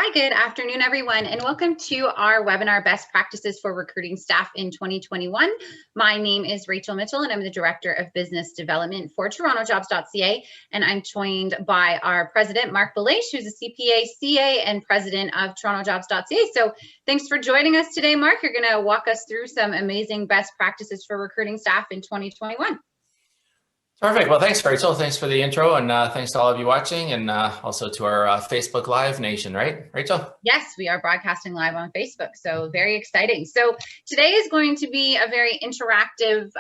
Hi, good afternoon, everyone, and welcome to our webinar, Best Practices for Recruiting Staff in 2021. My name is Rachel Mitchell, and I'm the Director of Business Development for TorontoJobs.ca, and I'm joined by our President, Marc Belaiche, who's a CPA, CA, and President of TorontoJobs.ca. So thanks for joining us today, Marc. You're going to walk us through some amazing best practices for recruiting staff in 2021. Perfect. Well, thanks, Rachel. Thanks for the intro, and thanks to all of you watching, and also to our Facebook Live Nation, right, Rachel? Yes, we are broadcasting live on Facebook, so very exciting. So today is going to be a very interactive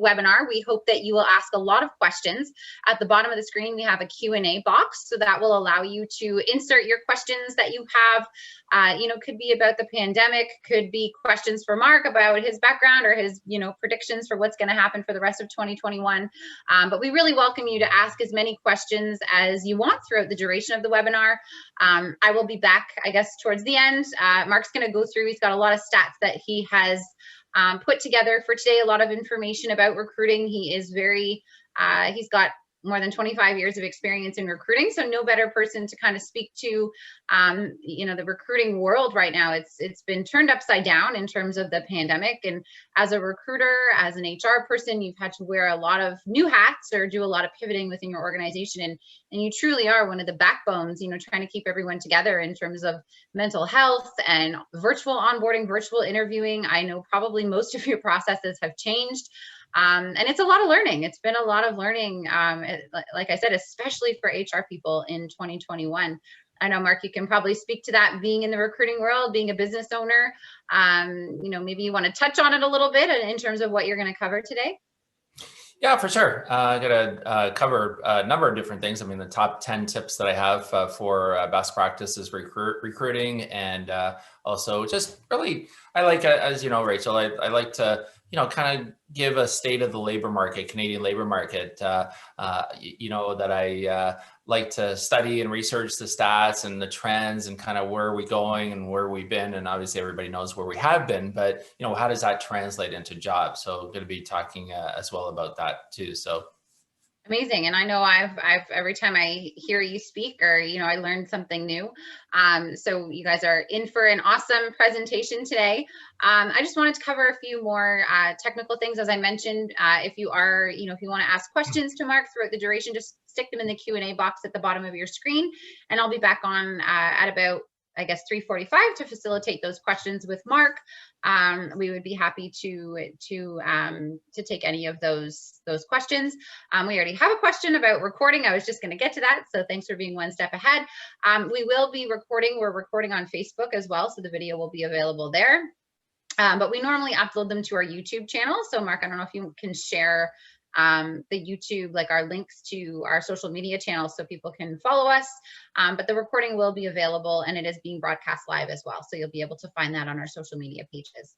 webinar. We hope that you will ask a lot of questions. At the bottom of the screen, we have a Q&A box, so that will allow you to insert your questions that you have. Could be about the pandemic, could be questions for Marc about his background or his, predictions for what's going to happen for the rest of 2021. But we really welcome you to ask as many questions as you want throughout the duration of the webinar. I will be back, I guess, towards the end. Marc's going to go through, he's got a lot of stats that he has put together for today, a lot of information about recruiting. He is he's got more than 25 years of experience in recruiting, so no better person to kind of speak to, the recruiting world right now. It's been turned upside down in terms of the pandemic, and as a recruiter, as an HR person, you've had to wear a lot of new hats or do a lot of pivoting within your organization, and you truly are one of the backbones, trying to keep everyone together in terms of mental health and virtual onboarding, virtual interviewing. I know probably most of your processes have changed. And it's a lot of learning. It's been a lot of learning, like I said, especially for HR people in 2021. I know, Marc, you can probably speak to that, being in the recruiting world, being a business owner. Maybe you want to touch on it a little bit in terms of what you're going to cover today. Yeah, for sure. I'm going to cover a number of different things. I mean, the top 10 tips that I have for best practices recruiting, and also just really, I like, as you know, Rachel, I like to, kind of give a state of the labor market, Canadian labor market, that I like to study and research the stats and the trends and kind of where are we going and where we've been. And obviously everybody knows where we have been, but how does that translate into jobs? So I'm going to be talking as well about that too. So amazing. And I know I've every time I hear you speak, or I learned something new. So you guys are in for an awesome presentation today. I just wanted to cover a few more technical things. As I mentioned, if you want to ask questions to Marc throughout the duration, just stick them in the Q&A box at the bottom of your screen, and I'll be back on at about, I guess, 3:45 to facilitate those questions with Marc. We would be happy to take any of those questions. We already have a question about recording. I was just going to get to that, so thanks for being one step ahead. We will be recording. We're recording on Facebook as well, so the video will be available there. But we normally upload them to our YouTube channel. So Marc, I don't know if you can share the YouTube, like our links to our social media channels so people can follow us. But the recording will be available, and it is being broadcast live as well. So you'll be able to find that on our social media pages.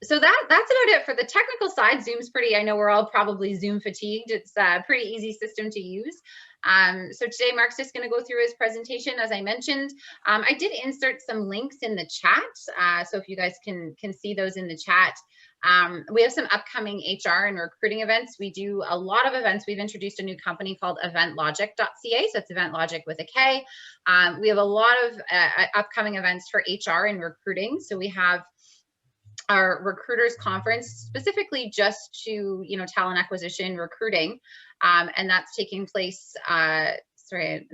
So that's about it for the technical side. Zoom's pretty, I know we're all probably Zoom fatigued. It's a pretty easy system to use. So today Marc's just going to go through his presentation, as I mentioned. I did insert some links in the chat. So if you guys can see those in the chat. We have some upcoming HR and recruiting events. We do a lot of events. We've introduced a new company called EventLogic.ca. So it's EventLogic with a K. We have a lot of upcoming events for HR and recruiting. So we have our recruiters conference specifically just to, talent acquisition recruiting. And that's taking place, sorry,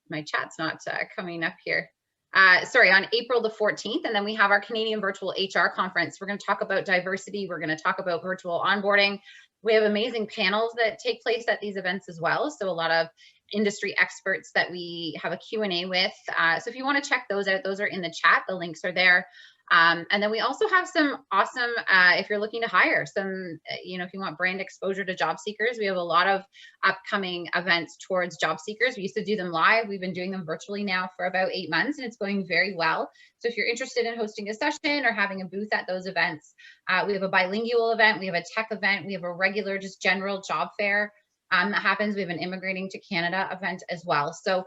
my chat's not coming up here. On April the 14th. And then we have our Canadian Virtual HR Conference. We're going to talk about diversity. We're going to talk about virtual onboarding. We have amazing panels that take place at these events as well. So a lot of industry experts that we have a Q&A with. So if you want to check those out, those are in the chat. The links are there. And then we also have some awesome, if you're looking to hire some, if you want brand exposure to job seekers, we have a lot of upcoming events towards job seekers. We used to do them live. We've been doing them virtually now for about 8 months, and it's going very well. So if you're interested in hosting a session or having a booth at those events, we have a bilingual event, we have a tech event, we have a regular, just general job fair. That happens. We have an Immigrating to Canada event as well. So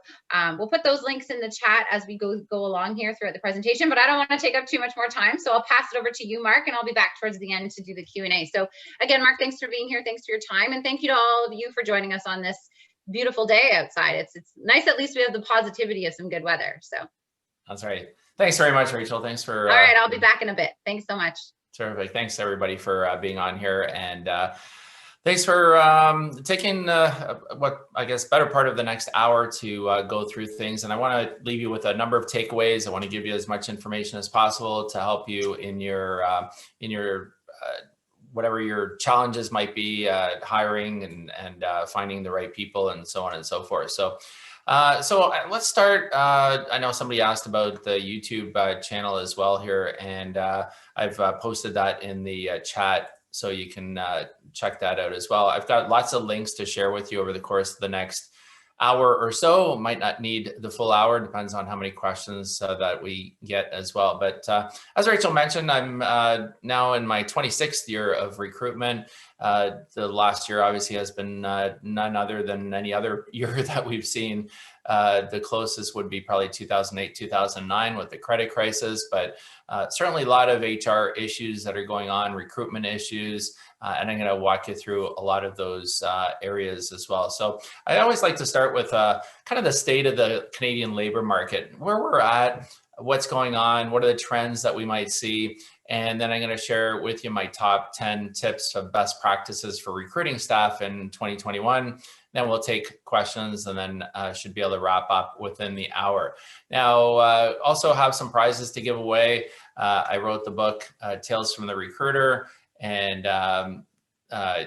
we'll put those links in the chat as we go along here throughout the presentation, but I don't want to take up too much more time. So I'll pass it over to you, Marc, and I'll be back towards the end to do the Q&A. So again, Marc, thanks for being here. Thanks for your time. And thank you to all of you for joining us on this beautiful day outside. It's nice. At least we have the positivity of some good weather. So, That's right. Thanks very much, Rachel. Thanks for. all right, I'll be back in a bit. Thanks so much. Terrific. Thanks everybody for being on here, and thanks for taking what I guess better part of the next hour to go through things. And I want to leave you with a number of takeaways. I want to give you as much information as possible to help you in your whatever your challenges might be, hiring and finding the right people and so on and so forth. So let's start. I know somebody asked about the YouTube channel as well here, and I've posted that in the chat, so you can check that out as well. I've got lots of links to share with you over the course of the next hour or so. Might not need the full hour, depends on how many questions that we get as well. But as Rachel mentioned, I'm now in my 26th year of recruitment. The last year obviously has been none other than any other year that we've seen. The closest would be probably 2008, 2009 with the credit crisis, but certainly a lot of HR issues that are going on, recruitment issues, and I'm going to walk you through a lot of those areas as well. So I always like to start with kind of the state of the Canadian labor market, where we're at, what's going on, what are the trends that we might see, and then I'm going to share with you my top 10 tips of best practices for recruiting staff in 2021. Then we'll take questions, and then should be able to wrap up within the hour. Now, also have some prizes to give away. I wrote the book, Tales from the Recruiter, and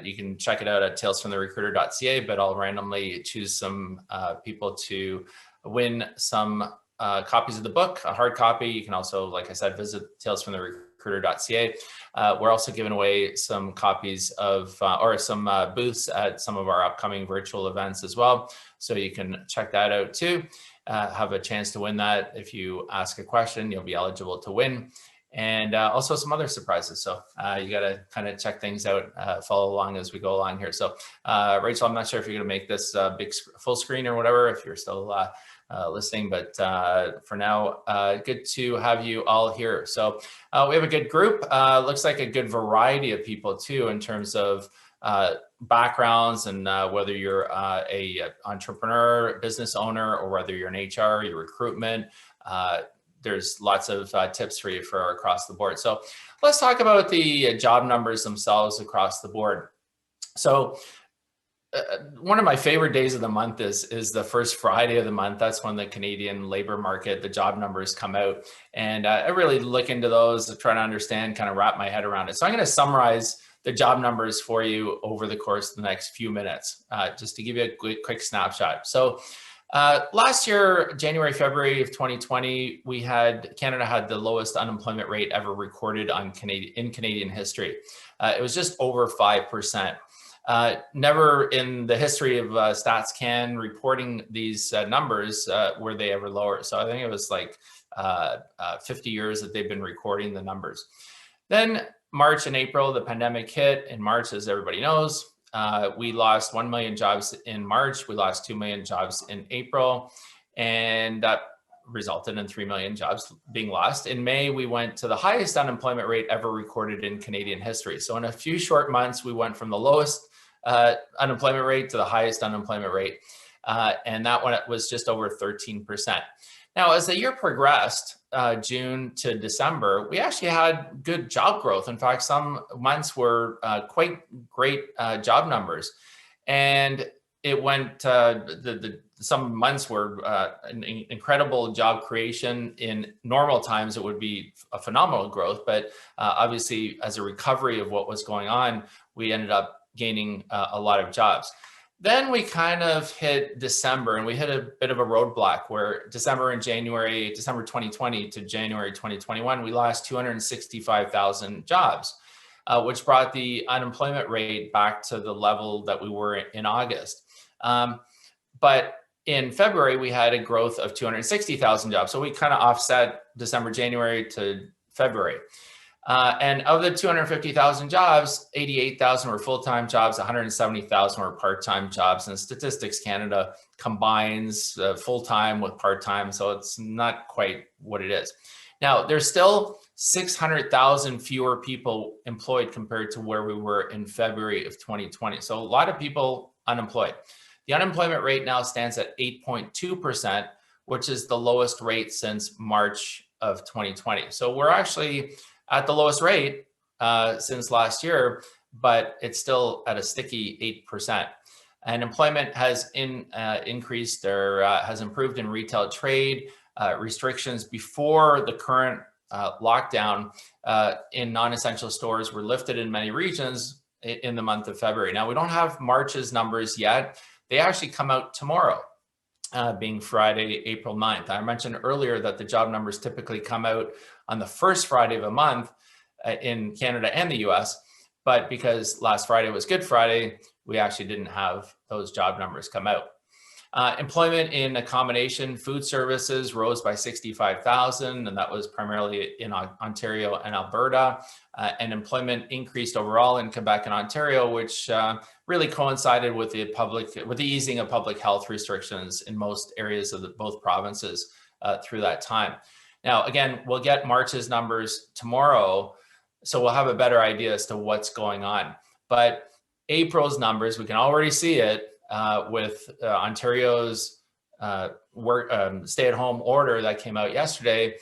you can check it out at talesfromtherecruiter.ca, but I'll randomly choose some people to win some copies of the book, a hard copy. You can also, like I said, visit talesfromtherecruiter.ca. We're also giving away some copies of, or some booths at some of our upcoming virtual events as well. So you can check that out too. Have a chance to win that. If you ask a question, you'll be eligible to win. And also some other surprises. So you got to kind of check things out, follow along as we go along here. So Rachel, I'm not sure if you're going to make this big full screen or whatever, if you're still listening, but for now, good to have you all here. So we have a good group. Looks like a good variety of people too, in terms of backgrounds, and whether you're a entrepreneur, business owner, or whether you're in HR, your recruitment. There's lots of tips for you for across the board. So let's talk about the job numbers themselves across the board. So one of my favorite days of the month is the first Friday of the month. That's when the Canadian labor market, the job numbers come out. And I really look into those, try to understand, kind of wrap my head around it. So I'm going to summarize the job numbers for you over the course of the next few minutes, just to give you a quick snapshot. So last year, January, February of 2020, Canada had the lowest unemployment rate ever recorded in Canadian history. It was just over 5%. Never in the history of StatsCan reporting these numbers were they ever lower. So I think it was like 50 years that they've been recording the numbers. Then March and April, the pandemic hit. In March, as everybody knows, we lost 1 million jobs in March. We lost 2 million jobs in April, and that resulted in 3 million jobs being lost. In May, we went to the highest unemployment rate ever recorded in Canadian history. So in a few short months, we went from the lowest unemployment rate to the highest unemployment rate. And that one was just over 13%. Now, as the year progressed, June to December, we actually had good job growth. In fact, some months were quite great job numbers. And it went, some months were an incredible job creation. In normal times, it would be a phenomenal growth. But obviously, as a recovery of what was going on, we ended up gaining a lot of jobs. Then we kind of hit December, and we hit a bit of a roadblock where December 2020 to January 2021, we lost 265,000 jobs, which brought the unemployment rate back to the level that we were in August. But in February, we had a growth of 260,000 jobs. So we kind of offset December, January to February. And of the 250,000 jobs, 88,000 were full-time jobs, 170,000 were part-time jobs. And Statistics Canada combines full-time with part-time, so it's not quite what it is. Now, there's still 600,000 fewer people employed compared to where we were in February of 2020. So a lot of people unemployed. The unemployment rate now stands at 8.2%, which is the lowest rate since March of 2020. So we're actually at the lowest rate since last year, but it's still at a sticky 8%. And employment has increased or has improved in retail trade. Restrictions before the current lockdown in non-essential stores were lifted in many regions in the month of February. Now, we don't have March's numbers yet. They actually come out tomorrow, being Friday, April 9th. I mentioned earlier that the job numbers typically come out on the first Friday of a month in Canada and the US, but because last Friday was Good Friday, we actually didn't have those job numbers come out. Employment in accommodation, food services rose by 65,000, and that was primarily in Ontario and Alberta. And employment increased overall in Quebec and Ontario, which really coincided with the easing of public health restrictions in most areas of both provinces through that time. Now, again, we'll get March's numbers tomorrow, so we'll have a better idea as to what's going on. But April's numbers, we can already see it. With Ontario's stay-at-home order that came out yesterday,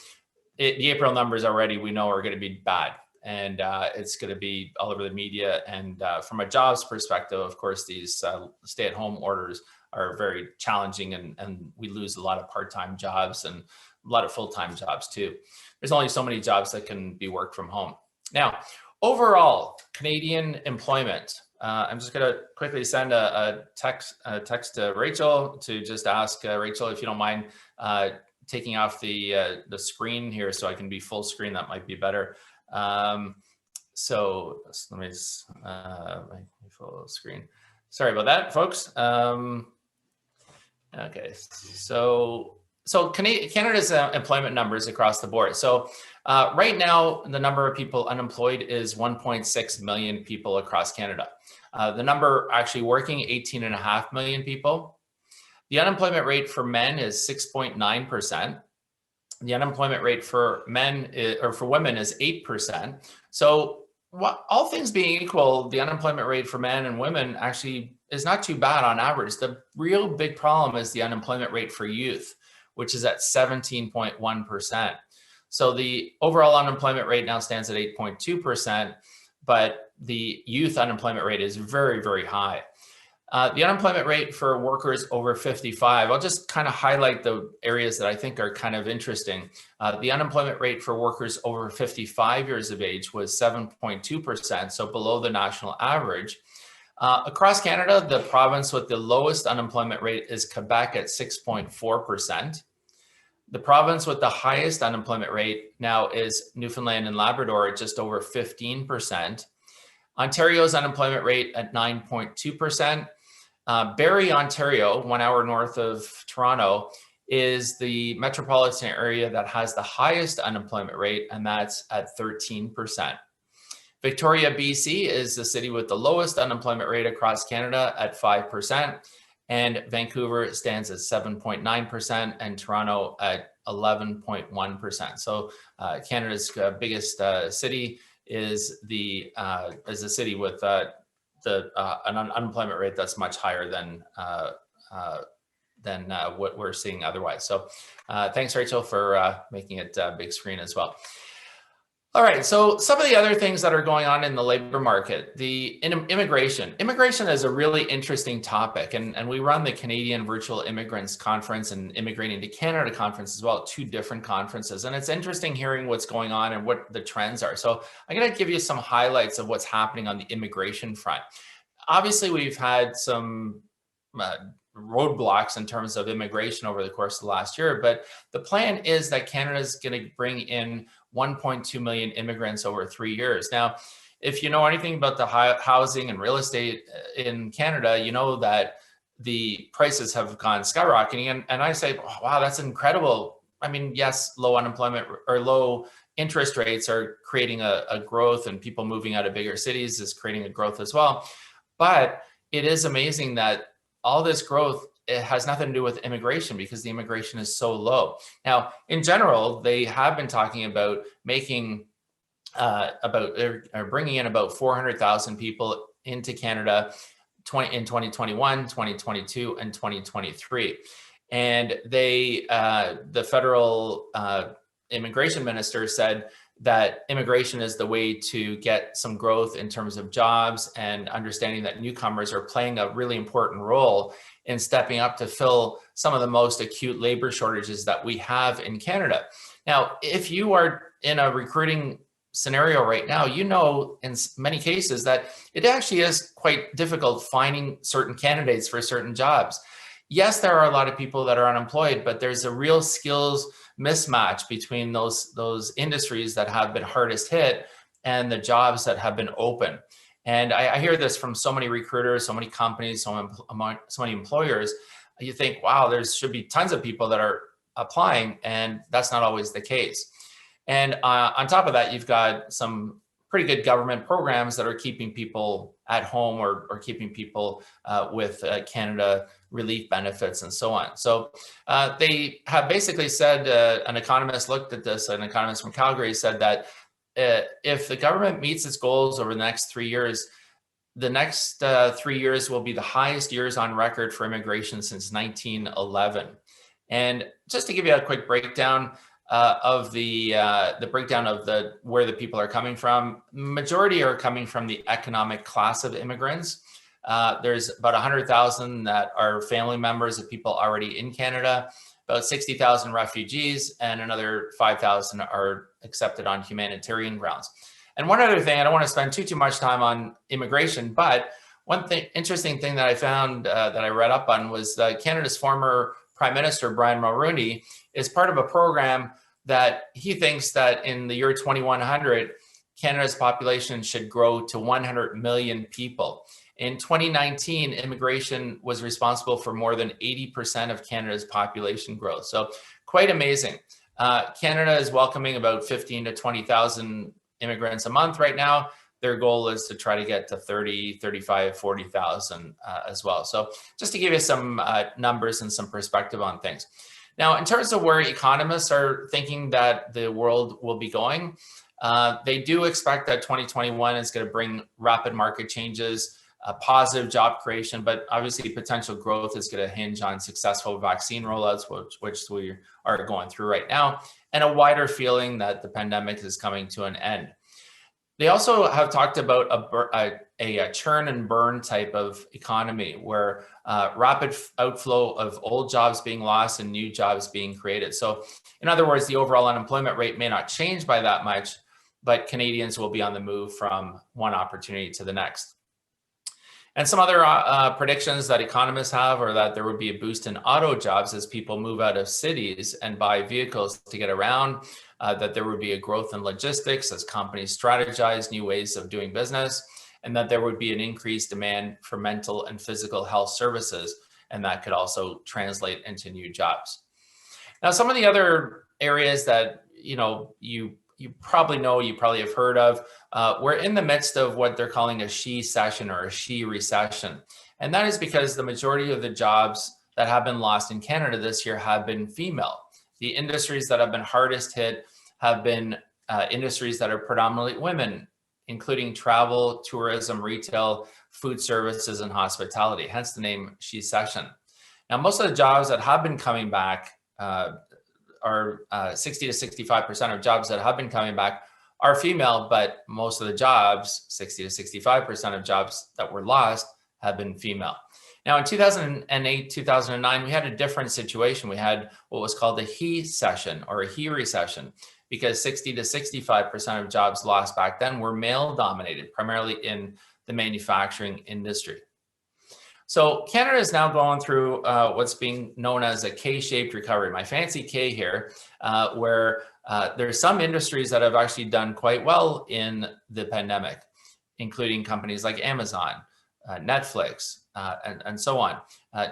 the April numbers already we know are going to be bad, and it's going to be all over the media. And from a jobs perspective, of course, these stay-at-home orders are very challenging, and we lose a lot of part-time jobs and a lot of full-time jobs too. There's only so many jobs that can be worked from home. Now, overall, Canadian employment. I'm just going to quickly send a text to Rachel to just ask Rachel if you don't mind taking off the screen here so I can be full screen. That might be better. So let me just my full screen. Sorry about that, folks. Okay, so Canada's employment numbers across the board. So right now, the number of people unemployed is 1.6 million people across Canada. The number actually working, 18.5 million people. The unemployment rate for men is 6.9%. The unemployment rate for men or for women is 8%. So all things being equal, the unemployment rate for men and women actually is not too bad on average. The real big problem is the unemployment rate for youth, which is at 17.1%. So the overall unemployment rate now stands at 8.2%, but the youth unemployment rate is very, very high. The unemployment rate for workers over 55, I'll just kind of highlight the areas that I think are kind of interesting. The unemployment rate for workers over 55 years of age was 7.2%, so below the national average. Across Canada, the province with the lowest unemployment rate is Quebec at 6.4%. The province with the highest unemployment rate now is Newfoundland and Labrador at just over 15%. Ontario's unemployment rate at 9.2%. Barrie, Ontario, 1 hour north of Toronto, is the metropolitan area that has the highest unemployment rate, and that's at 13%. Victoria, BC is the city with the lowest unemployment rate across Canada at 5%. And Vancouver stands at 7.9% and Toronto at 11.1%. So Canada's biggest city is the city with an unemployment rate that's much higher than what we're seeing otherwise. So thanks, Rachel, for making it big screen as well. All right, so some of the other things that are going on in the labor market, immigration. Immigration is a really interesting topic, and we run the Canadian Virtual Immigrants Conference and Immigrating to Canada Conference as well, two different conferences. And it's interesting hearing what's going on and what the trends are. So I'm going to give you some highlights of what's happening on the immigration front. Obviously, we've had some roadblocks in terms of immigration over the course of the last year, but the plan is that Canada is going to bring in 1.2 million immigrants over 3 years. Now, if you know anything about the housing and real estate in Canada, you know that the prices have gone skyrocketing. And I say, oh, wow, that's incredible. I mean, yes, low unemployment or low interest rates are creating a growth, and people moving out of bigger cities is creating a growth as well. But it is amazing that all this growth, it has nothing to do with immigration because the immigration is so low. Now, in general, they have been talking about making bringing in about 400,000 people into Canada in 2021, 2022, and 2023. And the federal immigration minister said that immigration is the way to get some growth in terms of jobs, and understanding that newcomers are playing a really important role in stepping up to fill some of the most acute labor shortages that we have in Canada. Now, if you are in a recruiting scenario right now, you know, in many cases that it actually is quite difficult finding certain candidates for certain jobs. Yes, there are a lot of people that are unemployed, but there's a real skills mismatch between those industries that have been hardest hit and the jobs that have been open. And I hear this from so many recruiters, so many companies, so many employers. You think, wow, there should be tons of people that are applying, and that's not always the case. And on top of that, you've got some pretty good government programs that are keeping people at home, or keeping people with Canada relief benefits and so on. So they have basically said, an economist looked at this, an economist from Calgary said that if the government meets its goals over the next 3 years, the next 3 years will be the highest years on record for immigration since 1911. And just to give you a quick breakdown of the breakdown of where the people are coming from, majority are coming from the economic class of immigrants. There's about 100,000 that are family members of people already in Canada, about 60,000 refugees, and another 5,000 are accepted on humanitarian grounds. And one other thing, I don't want to spend too much time on immigration, but one interesting thing that I found that I read up on was Canada's former Prime Minister, Brian Mulroney, is part of a program that he thinks that in the year 2100, Canada's population should grow to 100 million people. In 2019, immigration was responsible for more than 80% of Canada's population growth. So quite amazing. Canada is welcoming about 15 to 20,000 immigrants a month right now. Their goal is to try to get to 30, 35, 40,000 as well. So just to give you some numbers and some perspective on things. Now, in terms of where economists are thinking that the world will be going, they do expect that 2021 is going to bring rapid market changes, positive job creation, but obviously potential growth is going to hinge on successful vaccine rollouts, which we are going through right now, and a wider feeling that the pandemic is coming to an end. They also have talked about a churn and burn type of economy, where rapid outflow of old jobs being lost and new jobs being created. So in other words, the overall unemployment rate may not change by that much, but Canadians will be on the move from one opportunity to the next. And some other predictions that economists have are that there would be a boost in auto jobs as people move out of cities and buy vehicles to get around, that there would be a growth in logistics as companies strategize new ways of doing business, and that there would be an increased demand for mental and physical health services, and that could also translate into new jobs. Now, some of the other areas that you probably have heard of, we're in the midst of what they're calling a she-cession or a she-recession. And that is because the majority of the jobs that have been lost in Canada this year have been female. The industries that have been hardest hit have been industries that are predominantly women, including travel, tourism, retail, food services, and hospitality, hence the name she-cession. Now, most of the jobs that have been coming back are 60 to 65% of jobs that have been coming back are female, but most of the jobs, 60 to 65% of jobs that were lost, have been female. Now, in 2008, 2009, we had a different situation. We had what was called a he-cession or a he-recession, because 60 to 65% of jobs lost back then were male-dominated, primarily in the manufacturing industry. So Canada is now going through what's being known as a K-shaped recovery, my fancy K here, where there's some industries that have actually done quite well in the pandemic, including companies like Amazon, Netflix, and so on,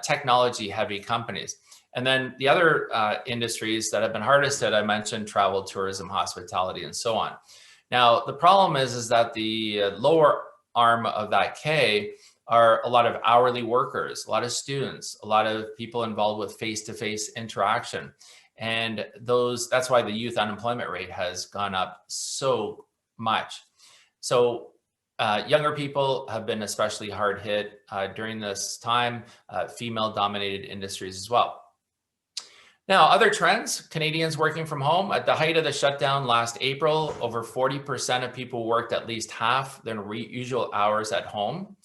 technology-heavy companies. And then the other industries that have been hardest hit, I mentioned travel, tourism, hospitality, and so on. Now, the problem is that the lower arm of that K are a lot of hourly workers, a lot of students, a lot of people involved with face-to-face interaction. And that's why the youth unemployment rate has gone up so much. So Younger people have been especially hard hit during this time, female-dominated industries as well. Now, other trends, Canadians working from home. At the height of the shutdown last April, over 40% of people worked at least half their usual hours at home.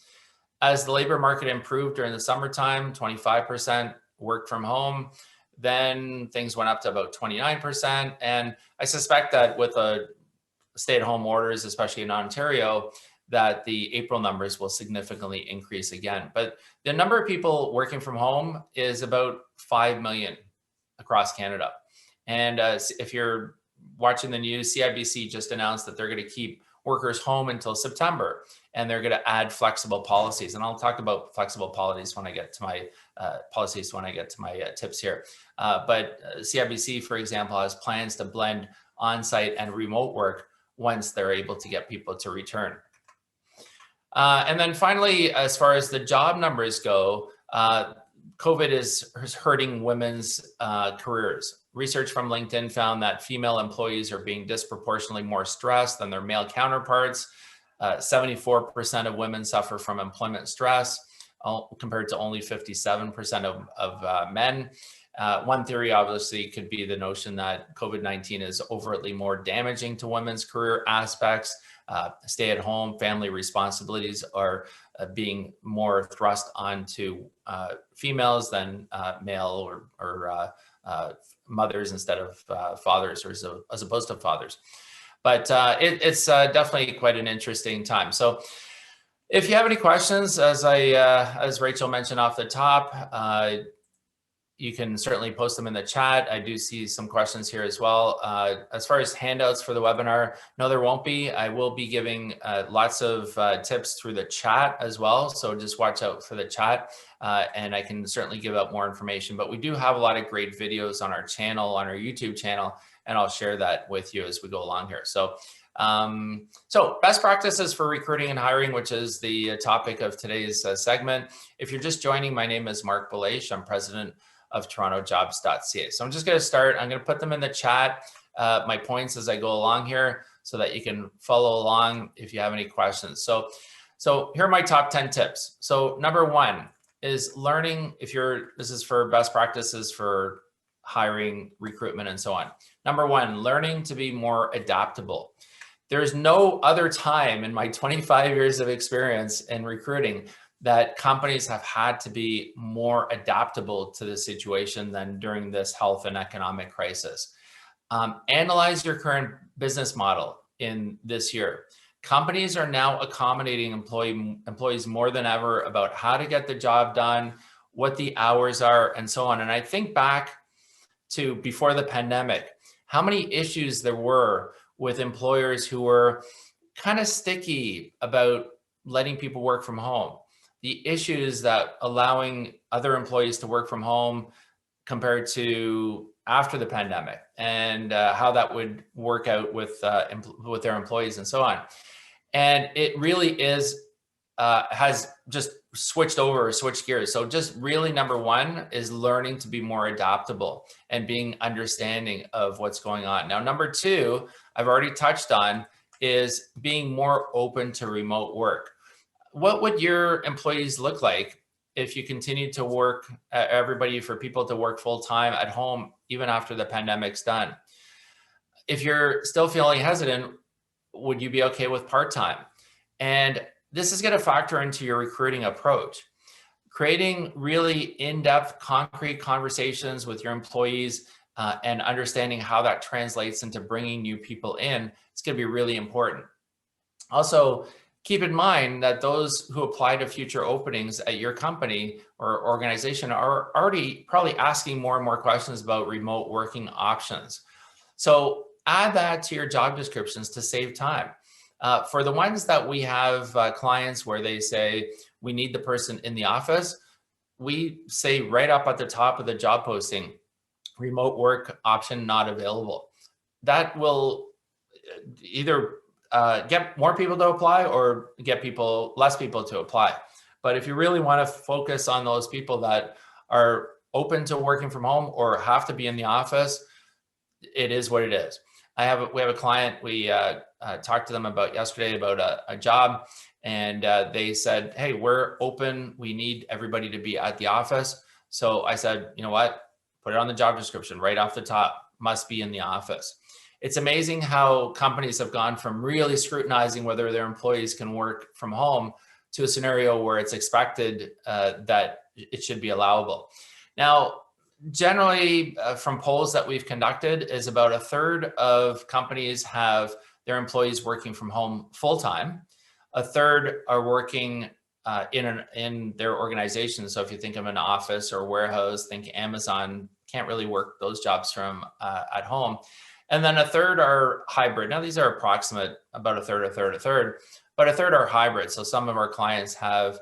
As the labor market improved during the summertime, 25% worked from home. Then things went up to about 29%. And I suspect that with the stay-at-home orders, especially in Ontario, that the April numbers will significantly increase again. But the number of people working from home is about 5 million across Canada. And if you're watching the news, CIBC just announced that they're going to keep workers home until September, and they're going to add flexible policies. And I'll talk about flexible policies when I get to my tips here. But CIBC, for example, has plans to blend on-site and remote work once they're able to get people to return. And then finally, as far as the job numbers go, COVID is hurting women's careers. Research from LinkedIn found that female employees are being disproportionately more stressed than their male counterparts. 74% of women suffer from employment stress, compared to only 57% of men. One theory obviously could be the notion that COVID-19 is overtly more damaging to women's career aspects. Stay-at-home family responsibilities are being more thrust onto females than male or mothers instead of fathers, or as opposed to fathers. But it's definitely quite an interesting time. So if you have any questions, as Rachel mentioned off the top, you can certainly post them in the chat. I do see some questions here as well. As far as handouts for the webinar, no, there won't be. I will be giving lots of tips through the chat as well. So just watch out for the chat, and I can certainly give out more information. But we do have a lot of great videos on our channel, on our YouTube channel, and I'll share that with you as we go along here. So best practices for recruiting and hiring, which is the topic of today's segment. If you're just joining, my name is Marc Belaiche. I'm president of TorontoJobs.ca. So I'm just going to start. I'm going to put them in the chat, my points as I go along here, so that you can follow along if you have any questions. So here are my top 10 tips. So number one is learning. This is for best practices for hiring, recruitment, and so on. Number one, learning to be more adaptable. There's no other time in my 25 years of experience in recruiting that companies have had to be more adaptable to the situation than during this health and economic crisis. Analyze your current business model in this year. Companies are now accommodating employees more than ever about how to get the job done, what the hours are, and so on. And I think back to before the pandemic, how many issues there were with employers who were kind of sticky about letting people work from home. The issues that allowing other employees to work from home compared to after the pandemic, and how that would work out with their employees and so on. And it really has just switched gears. So just really number one is learning to be more adaptable and being understanding of what's going on. Now, number two, I've already touched on, is being more open to remote work. What would your employees look like if you continue to work, for people to work full time at home, even after the pandemic's done? If you're still feeling hesitant, would you be okay with part-time? And this is going to factor into your recruiting approach. Creating really in-depth, concrete conversations with your employees and understanding how that translates into bringing new people in, it's going to be really important. Also, keep in mind that those who apply to future openings at your company or organization are already probably asking more and more questions about remote working options. So add that to your job descriptions to save time. For the ones that we have clients where they say, we need the person in the office, we say right up at the top of the job posting, remote work option not available. That will either get more people to apply or get less people to apply. But if you really want to focus on those people that are open to working from home or have to be in the office, it is what it is. We have a client, we talked to them about yesterday about a job, and they said, hey, we're open. We need everybody to be at the office. So I said, you know what? Put it on the job description right off the top, must be in the office. It's amazing how companies have gone from really scrutinizing whether their employees can work from home to a scenario where it's expected that it should be allowable. Now, generally, from polls that we've conducted, is about a third of companies have their employees working from home full-time. A third are working in their organization. So if you think of an office or warehouse, think Amazon, can't really work those jobs from at home. And then a third are hybrid. Now, these are approximate, about a third, but a third are hybrid. So some of our clients have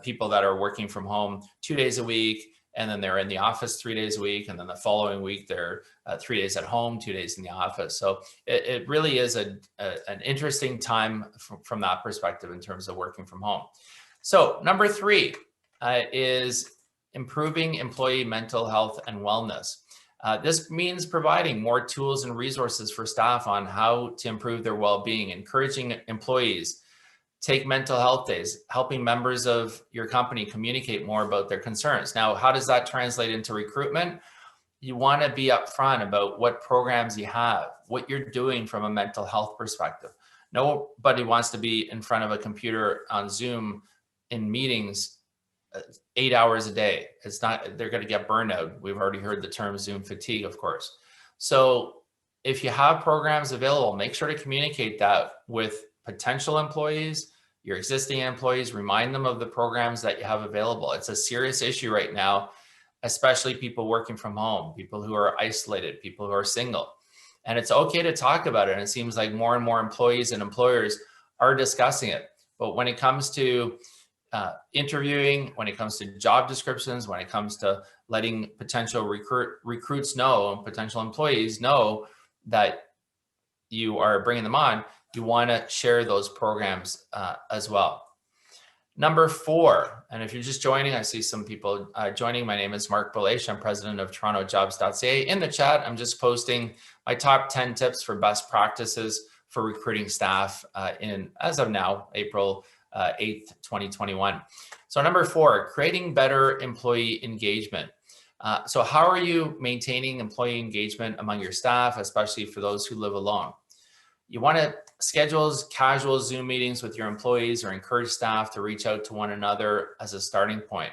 people that are working from home 2 days a week, and then they're in the office 3 days a week. And then the following week, they're 3 days at home, 2 days in the office. So it really is an interesting time from that perspective in terms of working from home. So number 3 is improving employee mental health and wellness. This means providing more tools and resources for staff on how to improve their well-being, encouraging employees take mental health days, helping members of your company communicate more about their concerns. Now, how does that translate into recruitment? You want to be upfront about what programs you have, what you're doing from a mental health perspective. Nobody wants to be in front of a computer on Zoom in meetings 8 hours a day. It's not, they're going to get burned out. We've already heard the term Zoom fatigue, of course. So if you have programs available, make sure to communicate that with potential employees, your existing employees, remind them of the programs that you have available. It's a serious issue right now, especially people working from home, people who are isolated, people who are single. And it's okay to talk about it. And it seems like more and more employees and employers are discussing it. But when it comes to interviewing, when it comes to job descriptions, when it comes to letting potential recruits know, and potential employees know that you are bringing them on, you want to share those programs as well. Number 4, and if you're just joining, I see some people joining. My name is Marc Belaiche. I'm president of TorontoJobs.ca. In the chat, I'm just posting my top 10 tips for best practices for recruiting staff as of now, April 8th, 2021. So number 4, creating better employee engagement. So how are you maintaining employee engagement among your staff, especially for those who live alone? You want to schedule casual Zoom meetings with your employees or encourage staff to reach out to one another as a starting point.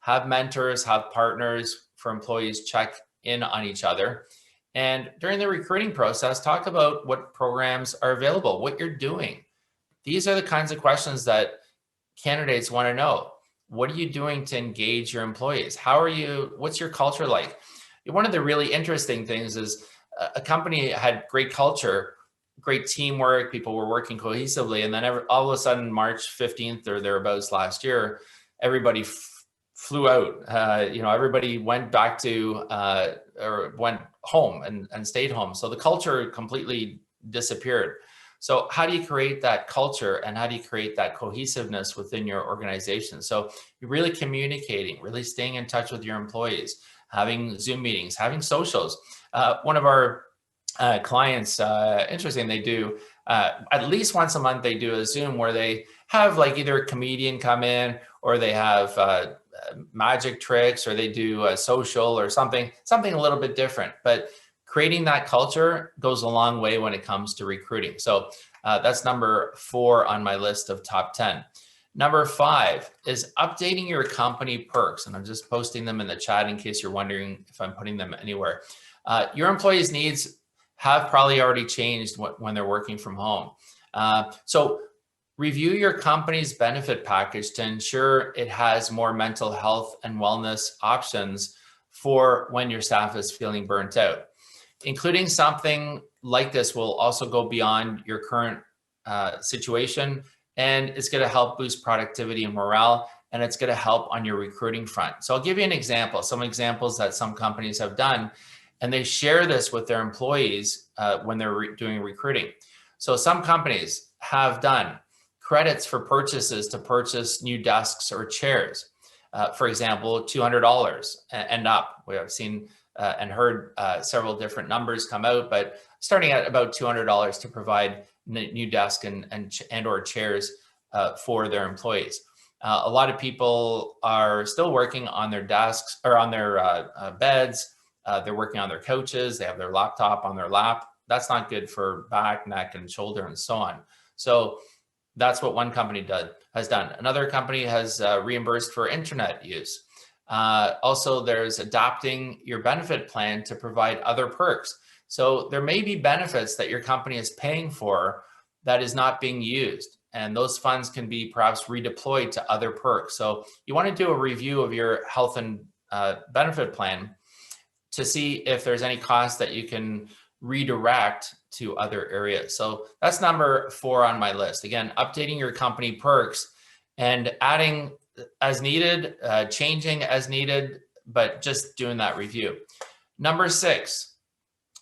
Have mentors, have partners for employees check in on each other. And during the recruiting process, talk about what programs are available, what you're doing. These are the kinds of questions that candidates want to know. What are you doing to engage your employees? What's your culture like? One of the really interesting things is a company had great culture, great teamwork, people were working cohesively, and then all of a sudden, March 15th or thereabouts last year, everybody flew out. Everybody went back to or went home and stayed home. So the culture completely disappeared. So how do you create that culture and how do you create that cohesiveness within your organization? So you're really communicating, really staying in touch with your employees, having Zoom meetings, having socials. One of our clients, interesting, they do at least once a month, they do a Zoom where they have like either a comedian come in or they have magic tricks or they do a social or something a little bit different. But creating that culture goes a long way when it comes to recruiting. So that's number 4 on my list of top 10. Number 5 is updating your company perks. And I'm just posting them in the chat in case you're wondering if I'm putting them anywhere. Your employees' needs have probably already changed when they're working from home. So review your company's benefit package to ensure it has more mental health and wellness options for when your staff is feeling burnt out. Including something like this will also go beyond your current situation, and it's going to help boost productivity and morale, and it's going to help on your recruiting front. So I'll give you an example, some examples that some companies have done, and they share this with their employees when they're doing recruiting. So some companies have done credits for purchases to purchase new desks or chairs. For example, $200 and up. We have seen and heard several different numbers come out, but starting at about $200 to provide new desk and or chairs for their employees. A lot of people are still working on their desks or on their beds. They're working on their couches. They have their laptop on their lap. That's not good for back, neck, and shoulder, and so on. So that's what one company has done. Another company has reimbursed for internet use. Also, there's adapting your benefit plan to provide other perks. So there may be benefits that your company is paying for that is not being used, and those funds can be perhaps redeployed to other perks. So you want to do a review of your health and benefit plan to see if there's any costs that you can redirect to other areas. So that's number 4 on my list. Again, updating your company perks and adding as needed, changing as needed, but just doing that review. Number 6,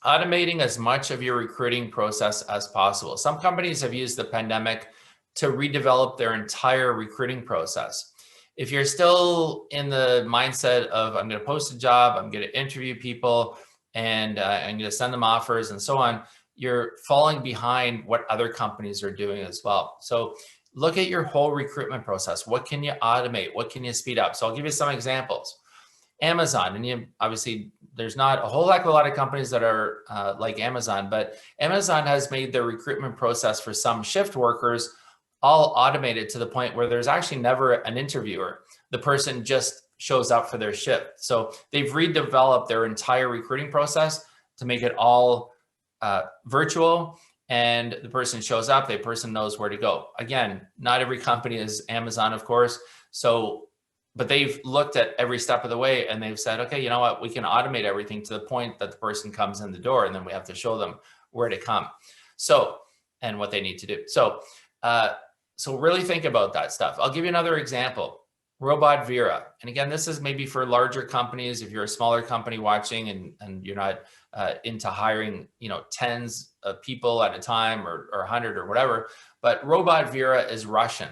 automating as much of your recruiting process as possible. Some companies have used the pandemic to redevelop their entire recruiting process. If you're still in the mindset of, I'm going to post a job, I'm going to interview people, and I'm going to send them offers and so on, you're falling behind what other companies are doing as well. So look at your whole recruitment process. What can you automate? What can you speed up? So I'll give you some examples. Amazon, and obviously there's not a whole heck of a lot of companies that are like Amazon, but Amazon has made their recruitment process for some shift workers all automated to the point where there's actually never an interviewer. The person just shows up for their shift. So they've redeveloped their entire recruiting process to make it all virtual, and the person shows up, the person knows where to go. Again, not every company is Amazon, of course. So, but they've looked at every step of the way and they've said, okay, you know what, we can automate everything to the point that the person comes in the door, and then we have to show them where to come. So, and what they need to do. So, so really think about that stuff. I'll give you another example. Robot Vera. And again, this is maybe for larger companies. If you're a smaller company watching and you're not into hiring, tens of people at a time or 100 or whatever, but Robot Vera is Russian.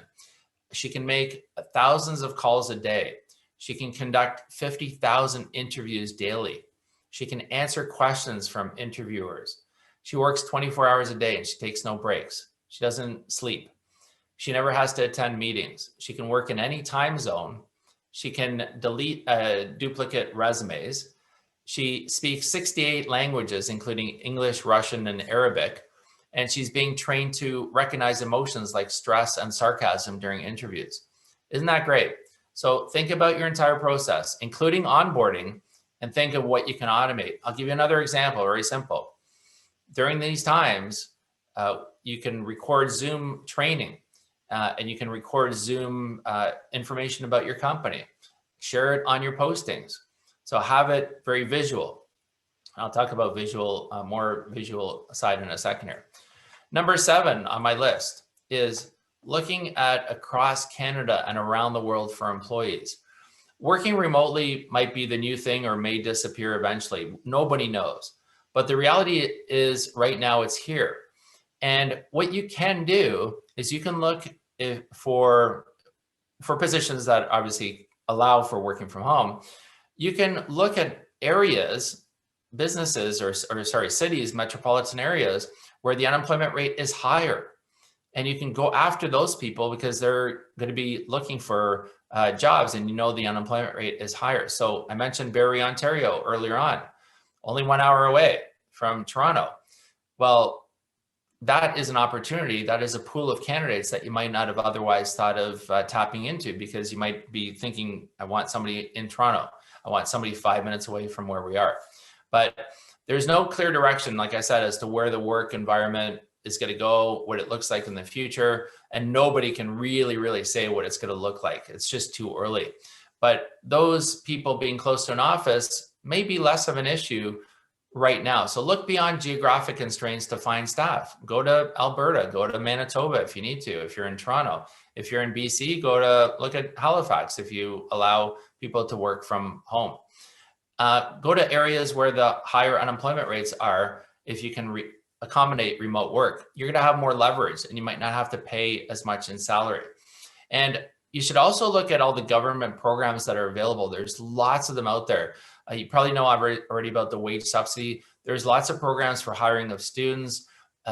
She can make thousands of calls a day. She can conduct 50,000 interviews daily. She can answer questions from interviewers. She works 24 hours a day and she takes no breaks. She doesn't sleep. She never has to attend meetings. She can work in any time zone. She can delete duplicate resumes. She speaks 68 languages, including English, Russian, and Arabic. And she's being trained to recognize emotions like stress and sarcasm during interviews. Isn't that great? So think about your entire process, including onboarding, and think of what you can automate. I'll give you another example, very simple. During these times, you can record Zoom training. And you can record Zoom information about your company, share it on your postings. So have it very visual. I'll talk about more visual side in a second here. Number 7 on my list is looking at across Canada and around the world for employees. Working remotely might be the new thing or may disappear eventually. Nobody knows. But the reality is right now it's here. And what you can do is you can look for positions that obviously allow for working from home. You can look at areas, businesses, or cities, metropolitan areas where the unemployment rate is higher. And you can go after those people because they're going to be looking for jobs, and the unemployment rate is higher. So I mentioned Barrie, Ontario earlier on, only 1 hour away from Toronto. Well, that is an opportunity. That is a pool of candidates that you might not have otherwise thought of tapping into, because you might be thinking, I want somebody in Toronto. I want somebody 5 minutes away from where we are. But there's no clear direction, like I said, as to where the work environment is going to go, what it looks like in the future. And nobody can really say what it's going to look like. It's just too early. But those people being close to an office may be less of an issue right now. So look beyond geographic constraints to find staff. Go to Alberta, go to Manitoba if you need to, if you're in Toronto. If you're in BC, look at Halifax if you allow people to work from home. Go to areas where the higher unemployment rates are. If you can accommodate remote work, you're going to have more leverage and you might not have to pay as much in salary. And You should also look at all the government programs that are available. There's lots of them out there. You probably know already about the wage subsidy. There's lots of programs for hiring of students.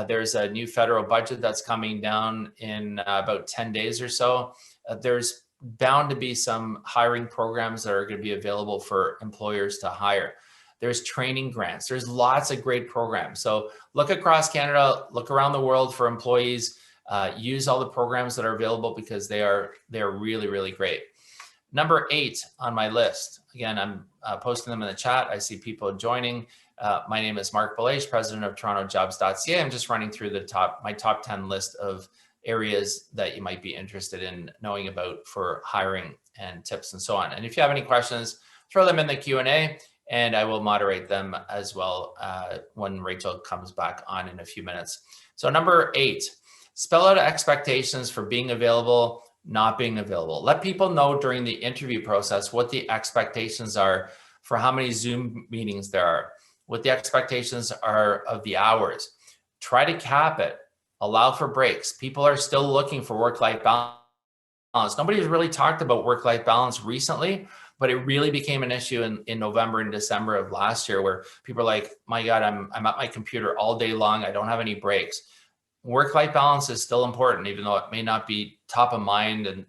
There's a new federal budget that's coming down in about 10 days or so. There's bound to be some hiring programs that are going to be available for employers to hire. There's training grants. There's lots of great programs. So look across Canada, look around the world for employees, use all the programs that are available because they are really, really great. Number 8 on my list. Again, I'm posting them in the chat. I see people joining. My name is Marc Belaiche, president of TorontoJobs.ca. I'm just running through my top 10 list of areas that you might be interested in knowing about for hiring and tips and so on. And if you have any questions, throw them in the Q&A and I will moderate them as well when Rachel comes back on in a few minutes. So number 8, spell out expectations for being available, not being available. Let people know during the interview process what the expectations are for how many Zoom meetings there are, what the expectations are of the hours. Try to cap it. Allow for breaks. People are still looking for work-life balance. Nobody's really talked about work-life balance recently, but it really became an issue in November and December of last year where people are like, my God, I'm at my computer all day long. I don't have any breaks. Work-life balance is still important, even though it may not be top of mind and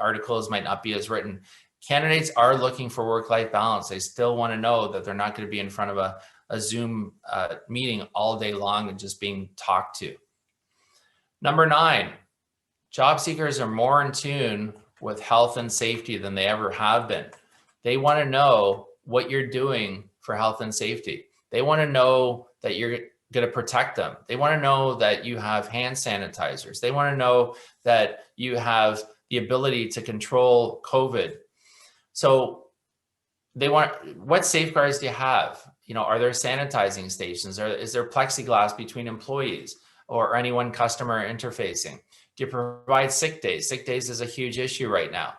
articles might not be as written. Candidates are looking for work-life balance. They still want to know that they're not going to be in front of a Zoom meeting all day long and just being talked to. Number 9, job seekers are more in tune with health and safety than they ever have been. They want to know what you're doing for health and safety. They want to know that you're going to protect them. They want to know that you have hand sanitizers. They want to know that you have the ability to control COVID. So they want, what safeguards do you have? You know, are there sanitizing stations? Is there plexiglass between employees or anyone customer interfacing? Do you provide sick days? Sick days is a huge issue right now,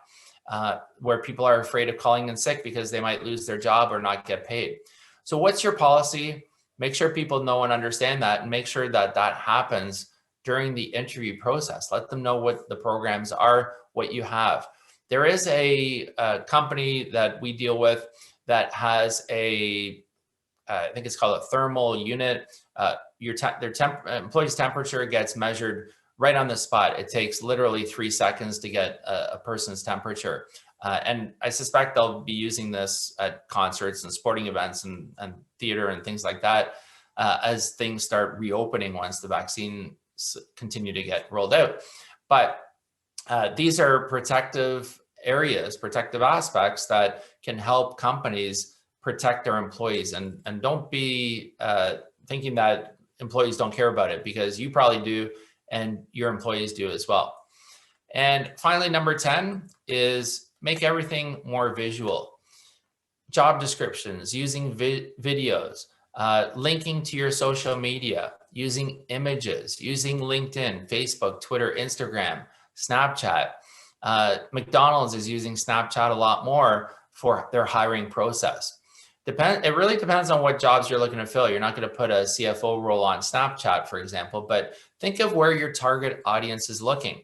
where people are afraid of calling in sick because they might lose their job or not get paid. So what's your policy? Make sure people know and understand that, and make sure that that happens during the interview process. Let them know what the programs are, what you have. There is a company that we deal with that has I think it's called a thermal unit. Their employee's temperature gets measured right on the spot. It takes literally 3 seconds to get a person's temperature. And I suspect they'll be using this at concerts and sporting events and theater and things like that as things start reopening once the vaccines continue to get rolled out. But these are protective areas, protective aspects that can help companies protect their employees. And don't be thinking that employees don't care about it, because you probably do and your employees do as well. And finally, number 10 is make everything more visual. Job descriptions, using videos, linking to your social media, using images, using LinkedIn, Facebook, Twitter, Instagram, Snapchat. McDonald's is using Snapchat a lot more for their hiring process. It really depends on what jobs you're looking to fill. You're not going to put a CFO role on Snapchat, for example, but think of where your target audience is looking.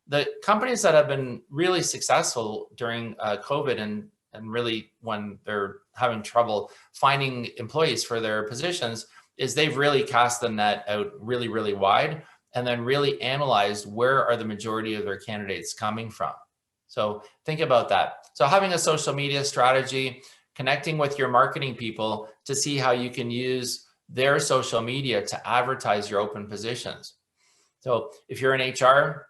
The companies that have been really successful during COVID and really when they're having trouble finding employees for their positions is they've really cast the net out really, really wide and then really analyzed where are the majority of their candidates coming from. So think about that. So having a social media strategy, connecting with your marketing people to see how you can use their social media to advertise your open positions. So if you're in HR,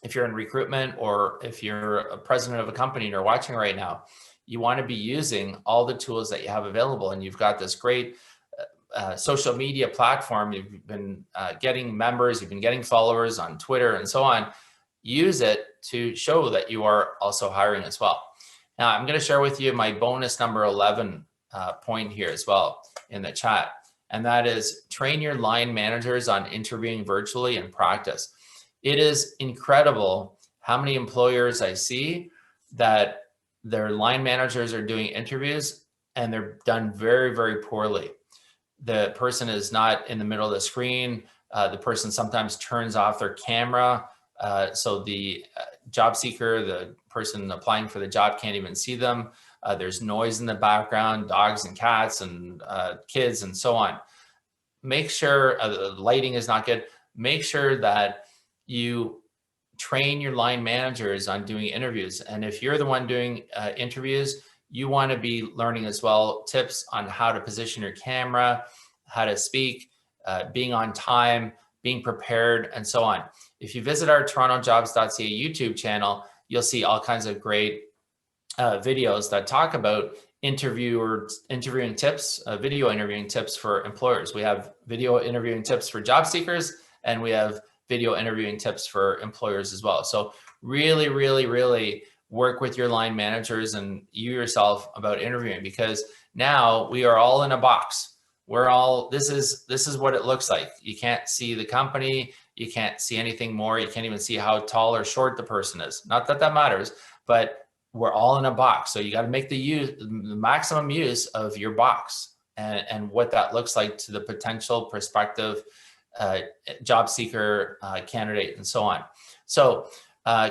if you're in recruitment, or if you're a president of a company and you're watching right now, you want to be using all the tools that you have available. And you've got this great social media platform. You've been getting members, you've been getting followers on Twitter and so on. Use it to show that you are also hiring as well. Now, I'm going to share with you my bonus number 11 point here as well in the chat. And that is train your line managers on interviewing virtually and practice. It is incredible how many employers I see that their line managers are doing interviews and they're done very, very poorly. The person is not in the middle of the screen. The person sometimes turns off their camera. So the job seeker, the person applying for the job, can't even see them. There's noise in the background, dogs and cats and kids and so on. Make sure the lighting is not good. Make sure that you train your line managers on doing interviews. And if you're the one doing interviews, you want to be learning as well tips on how to position your camera, how to speak, being on time, being prepared, and so on. If you visit our TorontoJobs.ca YouTube channel, you'll see all kinds of great videos that talk about interviewing tips, video interviewing tips for employers. We have video interviewing tips for job seekers, and we have video interviewing tips for employers as well. So really, really, really work with your line managers and you yourself about interviewing, because now we are all in a box. This is what it looks like. You can't see the company. You can't see anything more. You can't even see how tall or short the person is. Not that that matters, but we're all in a box. So you got to make the maximum use of your box and what that looks like to the potential prospective job seeker, candidate, and so on. So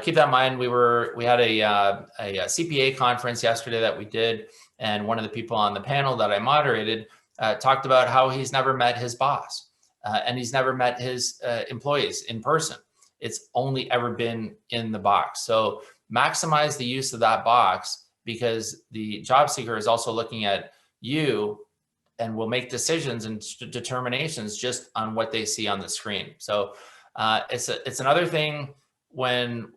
keep that in mind. We had a CPA conference yesterday that we did, and one of the people on the panel that I moderated talked about how he's never met his boss and he's never met his employees in person. It's only ever been in the box. So maximize the use of that box, because the job seeker is also looking at you and will make decisions and determinations just on what they see on the screen. So it's another thing when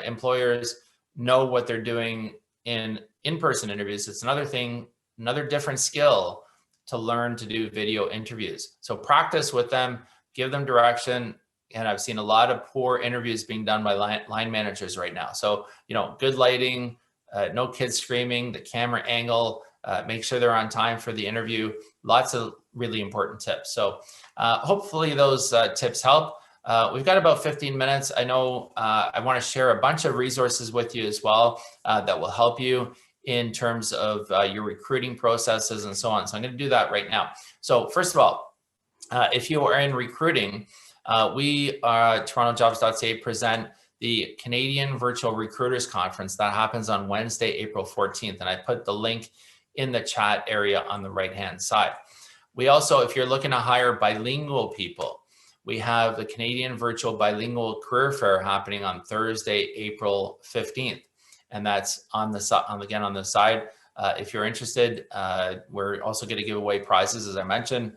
employers know what they're doing in in-person interviews. It's another different skill to learn to do video interviews. So practice with them, give them direction. And I've seen a lot of poor interviews being done by line managers right now. So, good lighting, no kids screaming, the camera angle, make sure they're on time for the interview. Lots of really important tips. So hopefully those tips help. We've got about 15 minutes. I know I want to share a bunch of resources with you as well that will help you in terms of your recruiting processes and so on. So I'm going to do that right now. So first of all, if you are in recruiting, we TorontoJobs.ca present the Canadian Virtual Recruiters Conference that happens on Wednesday, April 14th. And I put the link in the chat area on the right-hand side. We also, if you're looking to hire bilingual people, we have the Canadian Virtual Bilingual Career Fair happening on Thursday, April 15th. And that's on the side. If you're interested, we're also going to give away prizes, as I mentioned,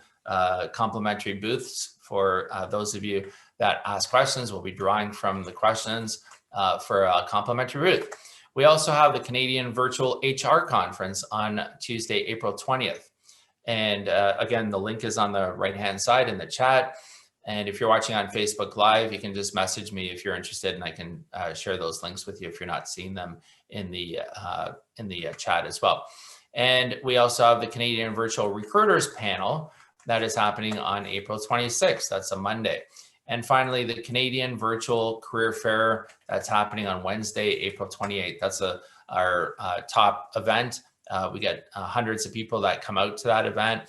complimentary booths for those of you that ask questions. We'll be drawing from the questions for a complimentary booth. We also have the Canadian Virtual HR Conference on Tuesday, April 20th. And again, the link is on the right-hand side in the chat. And if you're watching on Facebook Live, you can just message me if you're interested, and I can share those links with you if you're not seeing them in the chat as well. And we also have the Canadian Virtual Recruiters Panel that is happening on April 26th. That's a Monday. And finally, the Canadian Virtual Career Fair that's happening on Wednesday, April 28th. That's our top event. We get hundreds of people that come out to that event.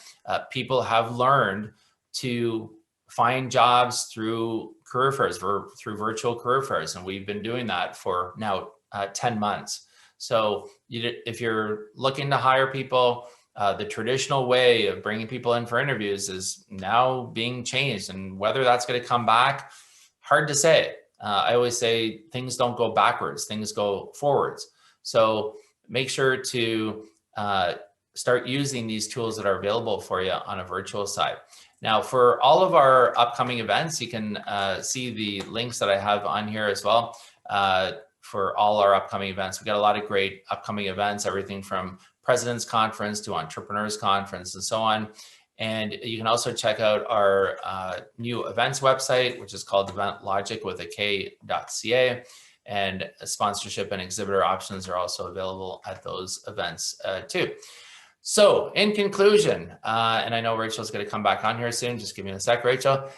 People have learned to find jobs through career fairs, through virtual career fairs. And we've been doing that for now 10 months. So if you're looking to hire people, the traditional way of bringing people in for interviews is now being changed. And whether that's going to come back, hard to say. I always say things don't go backwards, things go forwards. So make sure to start using these tools that are available for you on a virtual side. Now, for all of our upcoming events, you can see the links that I have on here as well for all our upcoming events. We've got a lot of great upcoming events, everything from President's Conference to Entrepreneurs Conference and so on. And you can also check out our new events website, which is called eventlogic.ca. And sponsorship and exhibitor options are also available at those events too. So in conclusion, and I know Rachel's going to come back on here soon, just give me a sec, Rachel.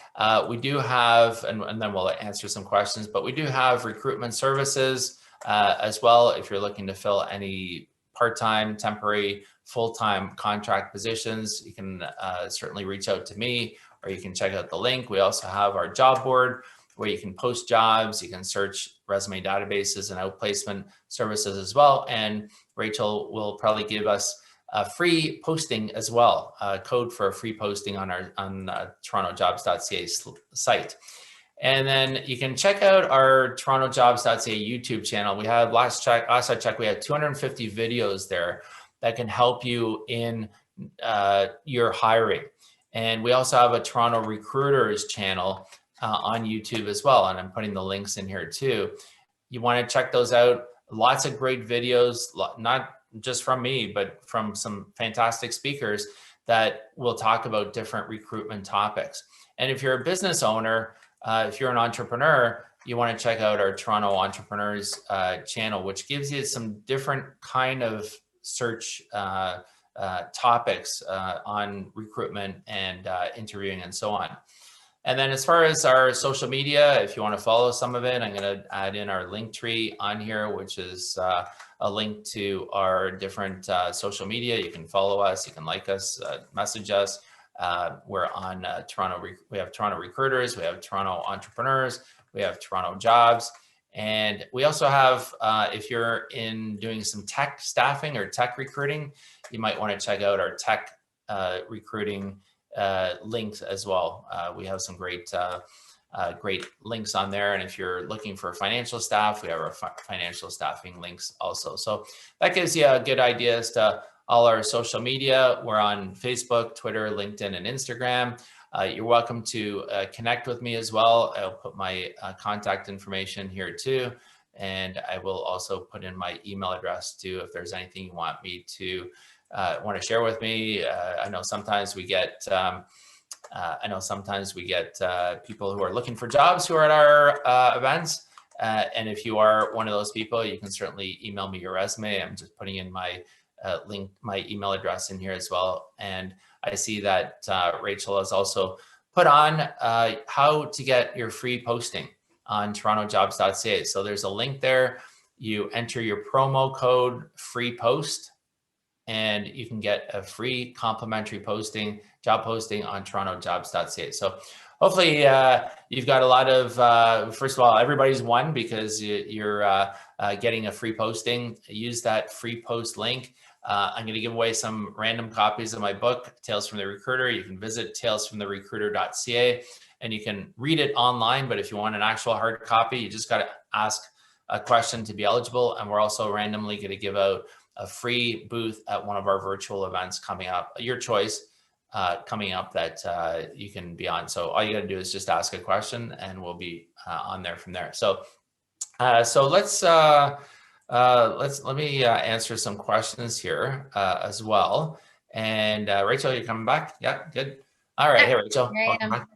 We do have, and then we'll answer some questions, but we do have recruitment services as well. If you're looking to fill any part-time, temporary, full-time contract positions, you can certainly reach out to me, or you can check out the link. We also have our job board where you can post jobs, you can search resume databases and outplacement services as well. And Rachel will probably give us a free posting as well, a code for a free posting on our TorontoJobs.ca site. And then you can check out our TorontoJobs.ca YouTube channel. We have last I checked, we had 250 videos there that can help you in your hiring. And we also have a Toronto Recruiters channel on YouTube as well. And I'm putting the links in here too. You want to check those out. Lots of great videos, not just from me, but from some fantastic speakers that will talk about different recruitment topics. And if you're a business owner, if you're an entrepreneur, you want to check out our Toronto Entrepreneurs channel, which gives you some different kind of search topics on recruitment and interviewing and so on. And then as far as our social media, if you want to follow some of it, I'm going to add in our link tree on here, which is a link to our different social media. You can follow us, you can like us, message us. We're on we have Toronto Recruiters, we have Toronto Entrepreneurs, we have Toronto Jobs. And we also have, if you're doing some tech staffing or tech recruiting, you might want to check out our tech recruiting links as well. We have some great links on there. And if you're looking for financial staff, we have our financial staffing links also. So that gives you a good idea as to all our social media. We're on Facebook, Twitter, LinkedIn, and Instagram. You're welcome to connect with me as well. I'll put my contact information here too. And I will also put in my email address too, if there's anything you want me to share with me. I know sometimes we get people who are looking for jobs who are at our events. And if you are one of those people, you can certainly email me your resume. I'm just putting in my my email address in here as well. And I see that Rachel has also put on how to get your free posting on TorontoJobs.ca. So there's a link there. You enter your promo code free post, and you can get a free complimentary job posting on TorontoJobs.ca. So hopefully you've got a lot of, first of all, everybody's won because you're getting a free posting. Use that free post link. I'm going to give away some random copies of my book, Tales from the Recruiter. You can visit talesfromtherecruiter.ca and you can read it online. But if you want an actual hard copy, you just got to ask a question to be eligible. And we're also randomly going to give out a free booth at one of our virtual events coming up, your choice, coming up that you can be on. So all you got to do is just ask a question and we'll be on there from there. So let me answer some questions here as well. And Rachel, you're coming back? Yeah, good. All right, hey Rachel. Welcome back.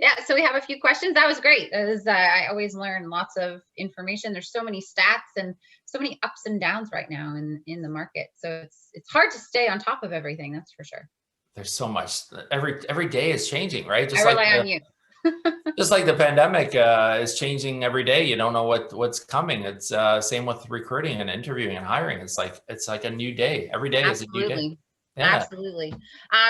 Yeah, so we have a few questions. That was great. I always learn lots of information. There's so many stats and so many ups and downs right now in the market. So it's hard to stay on top of everything, that's for sure. There's so much. Every day is changing, right? Just I rely on you. Just like the pandemic is changing every day. You don't know what's coming. It's same with recruiting and interviewing and hiring. It's like a new day. Every day is a new day. Yeah. Absolutely.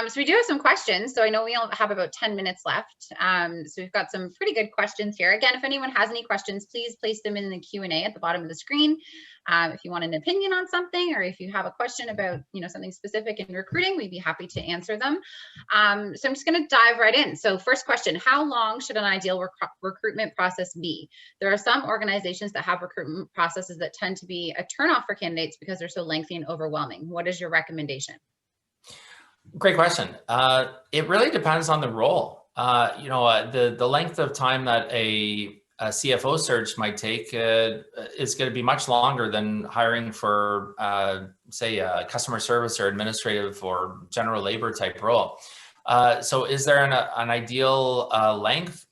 So we do have some questions. So I know we only have about 10 minutes left. So we've got some pretty good questions here. Again, if anyone has any questions, please place them in the Q&A at the bottom of the screen. If you want an opinion on something, or if you have a question about, something specific in recruiting, we'd be happy to answer them. So I'm just going to dive right in. So first question, how long should an ideal recruitment process be? There are some organizations that have recruitment processes that tend to be a turnoff for candidates because they're so lengthy and overwhelming. What is your recommendation? Great question. It really depends on the role. The length of time that a CFO search might take is going to be much longer than hiring for, say, a customer service or administrative or general labor type role. So is there an ideal length?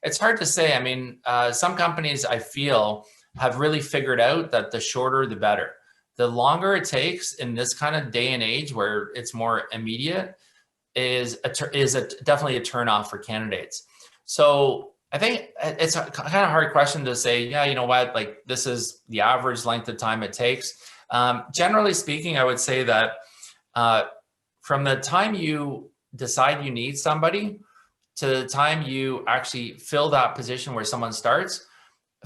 It's hard to say. I mean, some companies I feel have really figured out that the shorter, the better. The longer it takes in this kind of day and age where it's more immediate is definitely a turnoff for candidates. So I think it's a kind of hard question to say, yeah, you know what, like this is the average length of time it takes. Generally speaking, I would say that from the time you decide you need somebody to the time you actually fill that position where someone starts,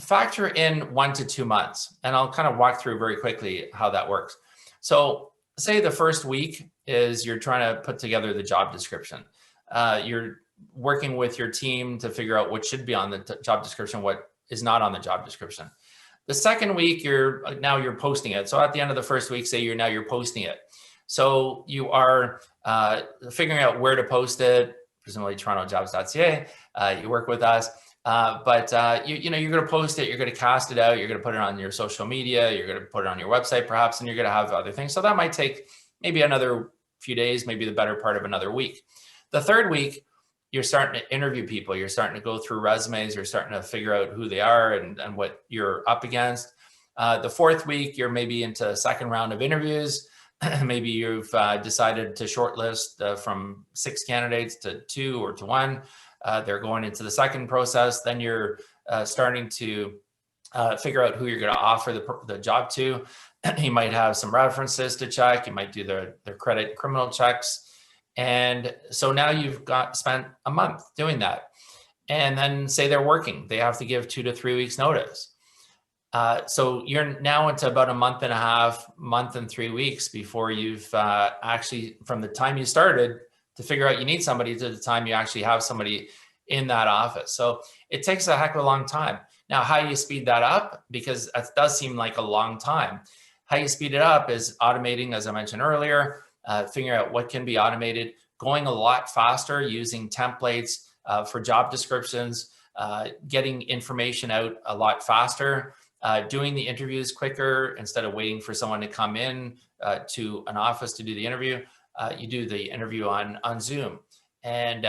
factor in 1 to 2 months. And I'll kind of walk through very quickly how that works. So say the first week is you're trying to put together the job description. You're working with your team to figure out what should be on the job description, what is not on the job description. The second week, you're posting it. So at the end of the first week, say you're posting it. So you are figuring out where to post it, presumably TorontoJobs.ca. You work with us. But you're going to post it, you're going to cast it out, you're going to put it on your social media, you're going to put it on your website perhaps, and you're going to have other things. So that might take maybe another few days, maybe the better part of another week. The third week, you're starting to interview people, you're starting to go through resumes, you're starting to figure out who they are and what you're up against. The fourth week, you're maybe into a second round of interviews. Maybe you've decided to shortlist from 6 candidates to 2 or to 1. They're going into the second process. Then you're starting to figure out who you're going to offer the job to. You might have some references to check. You might do their credit and criminal checks. And so now you've spent a month doing that. And then say they're working. They have to give 2 to 3 weeks notice. So you're now into about a month and a half, month and 3 weeks before you've actually, from the time you started to figure out you need somebody to the time you actually have somebody in that office. So it takes a heck of a long time. Now, how you speed that up, because that does seem like a long time. How you speed it up is automating, as I mentioned earlier, figuring out what can be automated, going a lot faster using templates for job descriptions, getting information out a lot faster, doing the interviews quicker instead of waiting for someone to come in to an office to do the interview. You do the interview on Zoom, and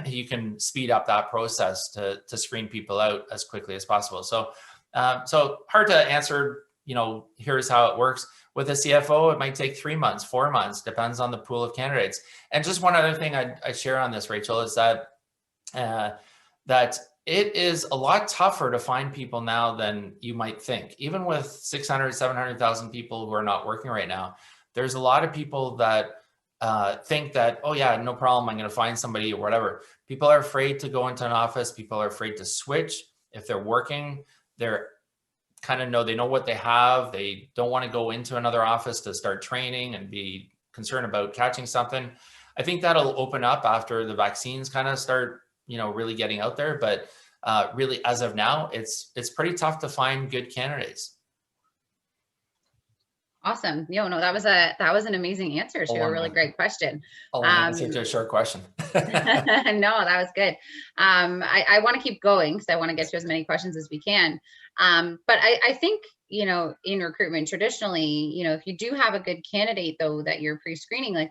you can speed up that process to screen people out as quickly as possible. So hard to answer, here's how it works. With a CFO, it might take 3 months, 4 months, depends on the pool of candidates. And just one other thing I'd share on this, Rachel, is that it is a lot tougher to find people now than you might think. Even with 600, 700,000 people who are not working right now, there's a lot of people that think that, oh yeah, no problem, I'm going to find somebody or whatever. People are afraid to go into an office. People are afraid to switch. If they're working, they're they know what they have. They don't want to go into another office to start training and be concerned about catching something. I think that'll open up after the vaccines start, really getting out there. But really, as of now, it's pretty tough to find good candidates. Awesome. No, that was an amazing answer to a really great question. A long answer to a short question. No, that was good. I want to keep going because I want to get to as many questions as we can. But I think, in recruitment traditionally, if you do have a good candidate though, that you're pre-screening, like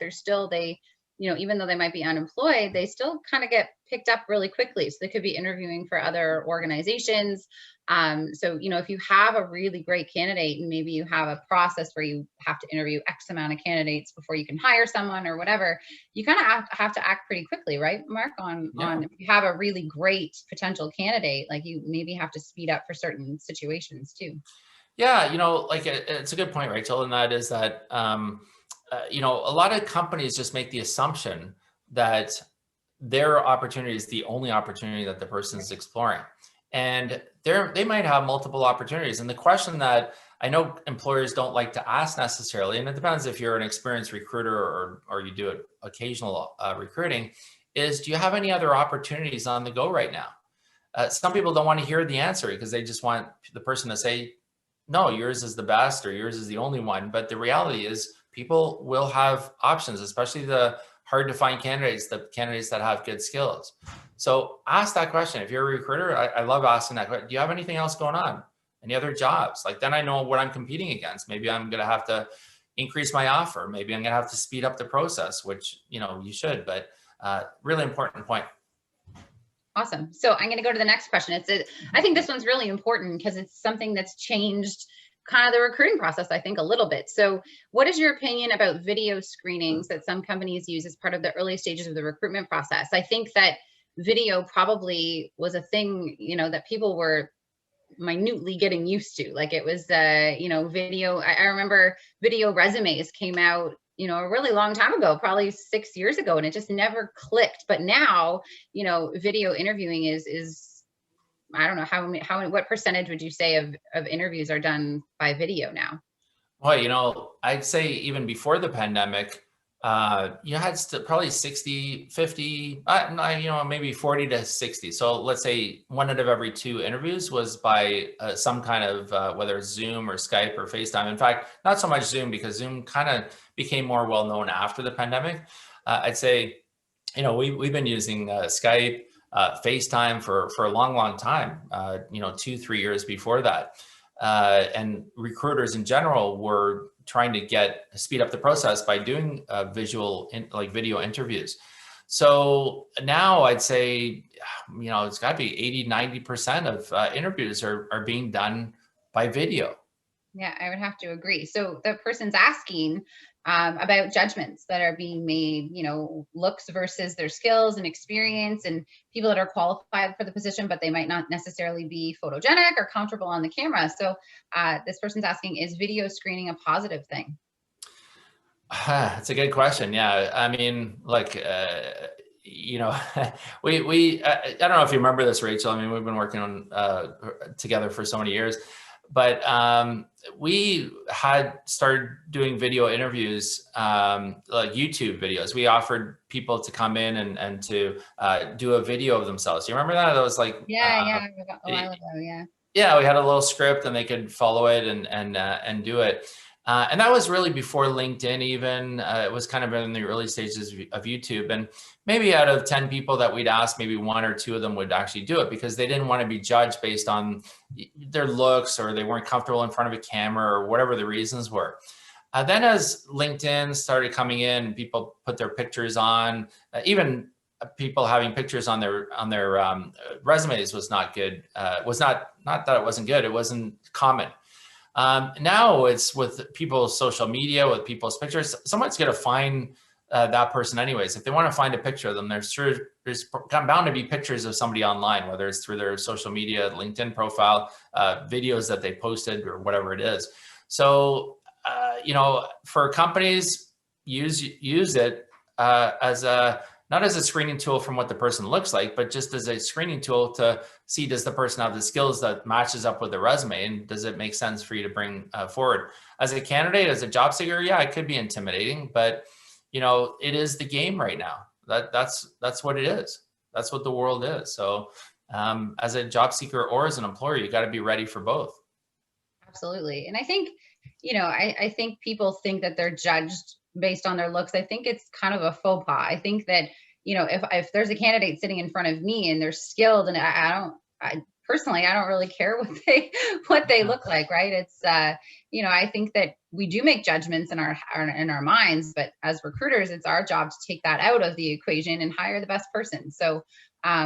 even though they might be unemployed, they still kind of get picked up really quickly. So they could be interviewing for other organizations. So, if you have a really great candidate and maybe you have a process where you have to interview X amount of candidates before you can hire someone or whatever, you kind of have to act pretty quickly, right, Marc, on if you have a really great potential candidate, like you maybe have to speed up for certain situations too. Yeah, it's a good point, Rachel, and that is that, a lot of companies just make the assumption that their opportunity is the only opportunity that the person is exploring. And they might have multiple opportunities. And the question that I know employers don't like to ask necessarily, and it depends if you're an experienced recruiter or you do occasional recruiting, is do you have any other opportunities on the go right now? Some people don't want to hear the answer because they just want the person to say, no, yours is the best or yours is the only one. But the reality is people will have options, especially the hard to find candidates, the candidates that have good skills. So ask that question. If you're a recruiter, I love asking that question. Do you have anything else going on? Any other jobs? Like then I know what I'm competing against. Maybe I'm going to have to increase my offer. Maybe I'm going to have to speed up the process, which, you should, but really important point. Awesome. So I'm going to go to the next question. I think this one's really important because it's something that's changed kind of the recruiting process, I think, a little bit. So what is your opinion about video screenings that some companies use as part of the early stages of the recruitment process? I think that video probably was a thing, that people were minutely getting used to. Like it was, video. I remember video resumes came out a really long time ago, probably 6 years ago, and it just never clicked. But now, video interviewing is I don't know what percentage would you say of interviews are done by video now? Well, I'd say even before the pandemic, you had probably 60, 50, maybe 40 to 60. So let's say one out of every two interviews was by some kind of, whether it's Zoom or Skype or FaceTime. In fact, not so much Zoom, because Zoom kind of became more well-known after the pandemic. I'd say, we've been using Skype, FaceTime for a long, long time, 2, 3 years before that. And recruiters in general were trying to speed up the process by doing video interviews. So now I'd say, it's got to be 80, 90% of interviews are being done by video. Yeah, I would have to agree. So the person's asking about judgments that are being made, looks versus their skills and experience, and people that are qualified for the position, but they might not necessarily be photogenic or comfortable on the camera. So this person's asking, is video screening a positive thing? It's a good question. Yeah. I mean, I don't know if you remember this, Rachel. I mean, we've been working on together for so many years. But we had started doing video interviews, like YouTube videos. We offered people to come in and to do a video of themselves. You remember that? That was like, Yeah, a while ago, yeah. Yeah, we had a little script and they could follow it and do it. And that was really before LinkedIn even. It was kind of in the early stages of YouTube. And maybe out of 10 people that we'd ask, maybe 1 or 2 of them would actually do it, because they didn't want to be judged based on their looks, or they weren't comfortable in front of a camera, or whatever the reasons were. Then as LinkedIn started coming in, people put their pictures on, even people having pictures on their resumes was not good. Was not that it wasn't good, it wasn't common. Now it's with people's social media, with people's pictures. Someone's going to find that person anyways. If they want to find a picture of them, there's bound to be pictures of somebody online, whether it's through their social media, LinkedIn profile, videos that they posted, or whatever it is. So, for companies, use it as not as a screening tool from what the person looks like, but just as a screening tool to see, does the person have the skills that matches up with the resume, and does it make sense for you to bring forward? As a candidate, as a job seeker, yeah, it could be intimidating, but it is the game right now. That's what it is. That's what the world is. So as a job seeker or as an employer, you got to be ready for both. Absolutely. And I think, I think people think that they're judged based on their looks. I think it's kind of a faux pas. I think that, if there's a candidate sitting in front of me and they're skilled, and I personally, I don't really care what they look like, right? It's, I think that we do make judgments in our minds, but as recruiters, it's our job to take that out of the equation and hire the best person. So, I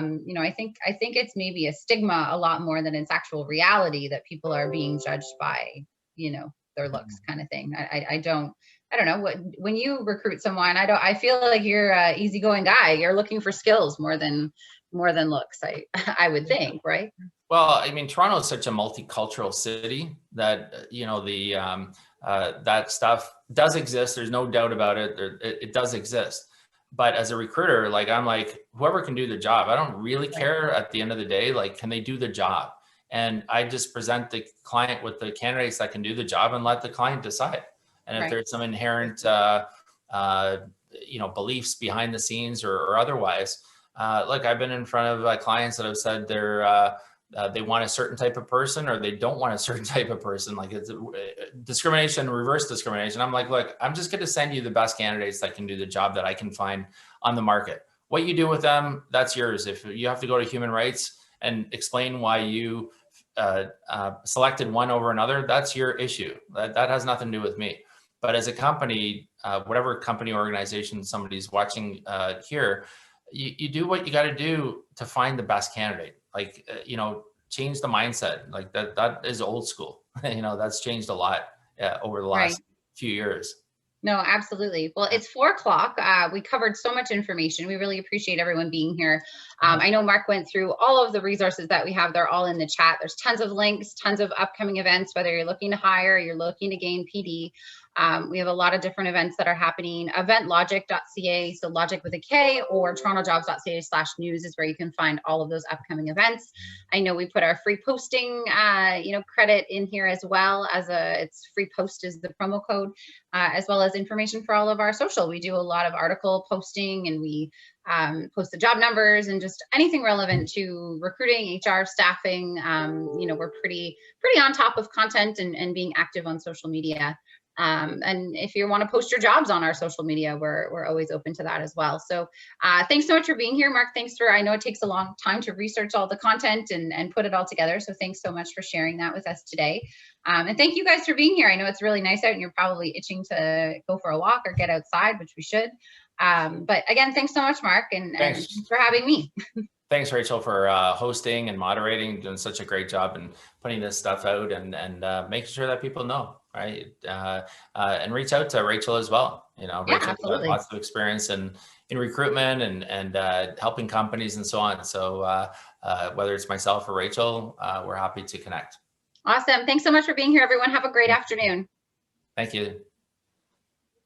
think it's maybe a stigma a lot more than it's actual reality that people are being judged by, their looks, kind of thing. I don't know when you recruit someone, I feel like you're a easygoing guy. You're looking for skills more than looks. I would think, right? Well, I mean, Toronto is such a multicultural city that, that stuff does exist. There's no doubt about it. It does exist. But as a recruiter, I'm like, whoever can do the job, I don't really care at the end of the day, can they do the job? And I just present the client with the candidates that can do the job and let the client decide. And if there's some inherent, beliefs behind the scenes or otherwise, I've been in front of clients that have said they want a certain type of person, or they don't want a certain type of person. Like, it's discrimination, reverse discrimination. I'm like, look, I'm just going to send you the best candidates that can do the job that I can find on the market. What you do with them, that's yours. If you have to go to human rights and explain why you selected one over another, that's your issue. That has nothing to do with me. But as a company, whatever company organization somebody's watching here, you do what you got to do to find the best candidate. Change the mindset. That is old school. That's changed a lot over the last few years. No, absolutely. Well, it's 4:00. We covered so much information. We really appreciate everyone being here. I know Marc went through all of the resources that we have. They're all in the chat. There's tons of links, tons of upcoming events, whether you're looking to hire, you're looking to gain PD. We have a lot of different events that are happening. Eventlogic.ca, so logic with a K, or TorontoJobs.ca/news is where you can find all of those upcoming events. I know we put our free posting, credit in here as well, as it's free post is the promo code, as well as information for all of our social. We do a lot of article posting, and we post the job numbers and just anything relevant to recruiting, HR, staffing. We're pretty on top of content and being active on social media. And if you want to post your jobs on our social media, we're always open to that as well. So thanks so much for being here, Marc. I know it takes a long time to research all the content and put it all together. So thanks so much for sharing that with us today. And thank you guys for being here. I know it's really nice out and you're probably itching to go for a walk or get outside, which we should. But again, thanks so much, Marc, and thanks for having me. Thanks, Rachel, for hosting and moderating, doing such a great job and putting this stuff out and making sure that people know, right? And reach out to Rachel as well. Rachel's got lots of experience in recruitment and helping companies and so on. So whether it's myself or Rachel, we're happy to connect. Awesome. Thanks so much for being here, everyone. Have a great afternoon. Thank you.